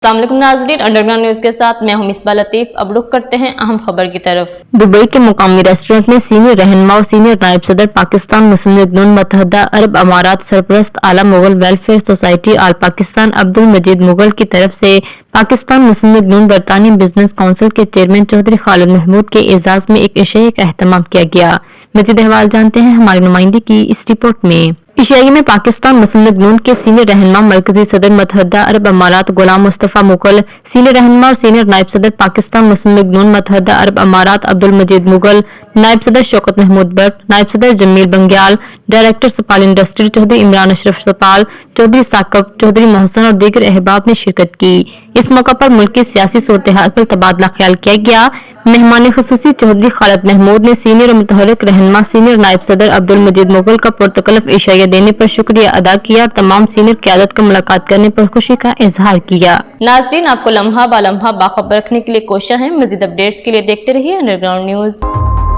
अस्सलाम वालेकुम नाज़रीन, अंडरग्राउंड न्यूज के साथ मैं हूं मिसबा लतीफ। अब रुख करते हैं अहम खबर की तरफ। दुबई के मुकामी रेस्टोरेंट में सीनियर रहनुमा और सीनियर नायब सदर पाकिस्तान मुस्लिम लीग नून मुत्तहदा अरब अमारात सरपरस्त आला मुगल वेलफेयर सोसाइटी आल पाकिस्तान अब्दुल मजीद मुगल की तरफ से पाकिस्तान मुस्लिम लीग नून बरतानी बिजनेस काउंसिल के चेयरमैन चौधरी खालिद महमूद के एजाज में एक इशाई का एहतमाम किया गया। मजीद अहवाल जानते हैं हमारी नुमाइंदे की इस रिपोर्ट में। इशाई में पाकिस्तान मुस्लिम लीग नून के सीनियर रहनुमा मरकजी सदर मुत्तहदा अरब अमारात गुलाम मुस्तफा मुगल, सीनियर रहनुमा और सीनियर नायब सदर पाकिस्तान मुस्लिम लीग नून मुत्तहदा अरब अमारात अब्दुल मजीद मुगल, नायब सदर शौकत महमूद भट्ट, नायब सदर जमील बंग्याल, डायरेक्टर सपाल इंडस्ट्री चौधरी इमरान अशरफ सपाल, चौधरी साकब, चौधरी मोहसन और दीगर अहबाब ने शिरकत की। इस मौका पर मुल्क की सियासी सूरत-ए-हाल पर तबादला ख्याल किया गया। मेहमान खुसूसी चौधरी खालिद महमूद ने सीनियर और मुतहर्रिक रहनुमा सीनियर नायब सदर अब्दुल मजीद मुगल का पुरतकल्लफ इशाया देने पर शुक्रिया अदा किया और तमाम सीनियर क़यादत को मुलाकात करने पर खुशी का इजहार किया। नाज़रीन, आपको लम्हा ब लम्हा बाखबर रखने के लिए कोशिश है। मज़ीद अपडेट्स के लिए देखते रहिए अंडरग्राउंड न्यूज।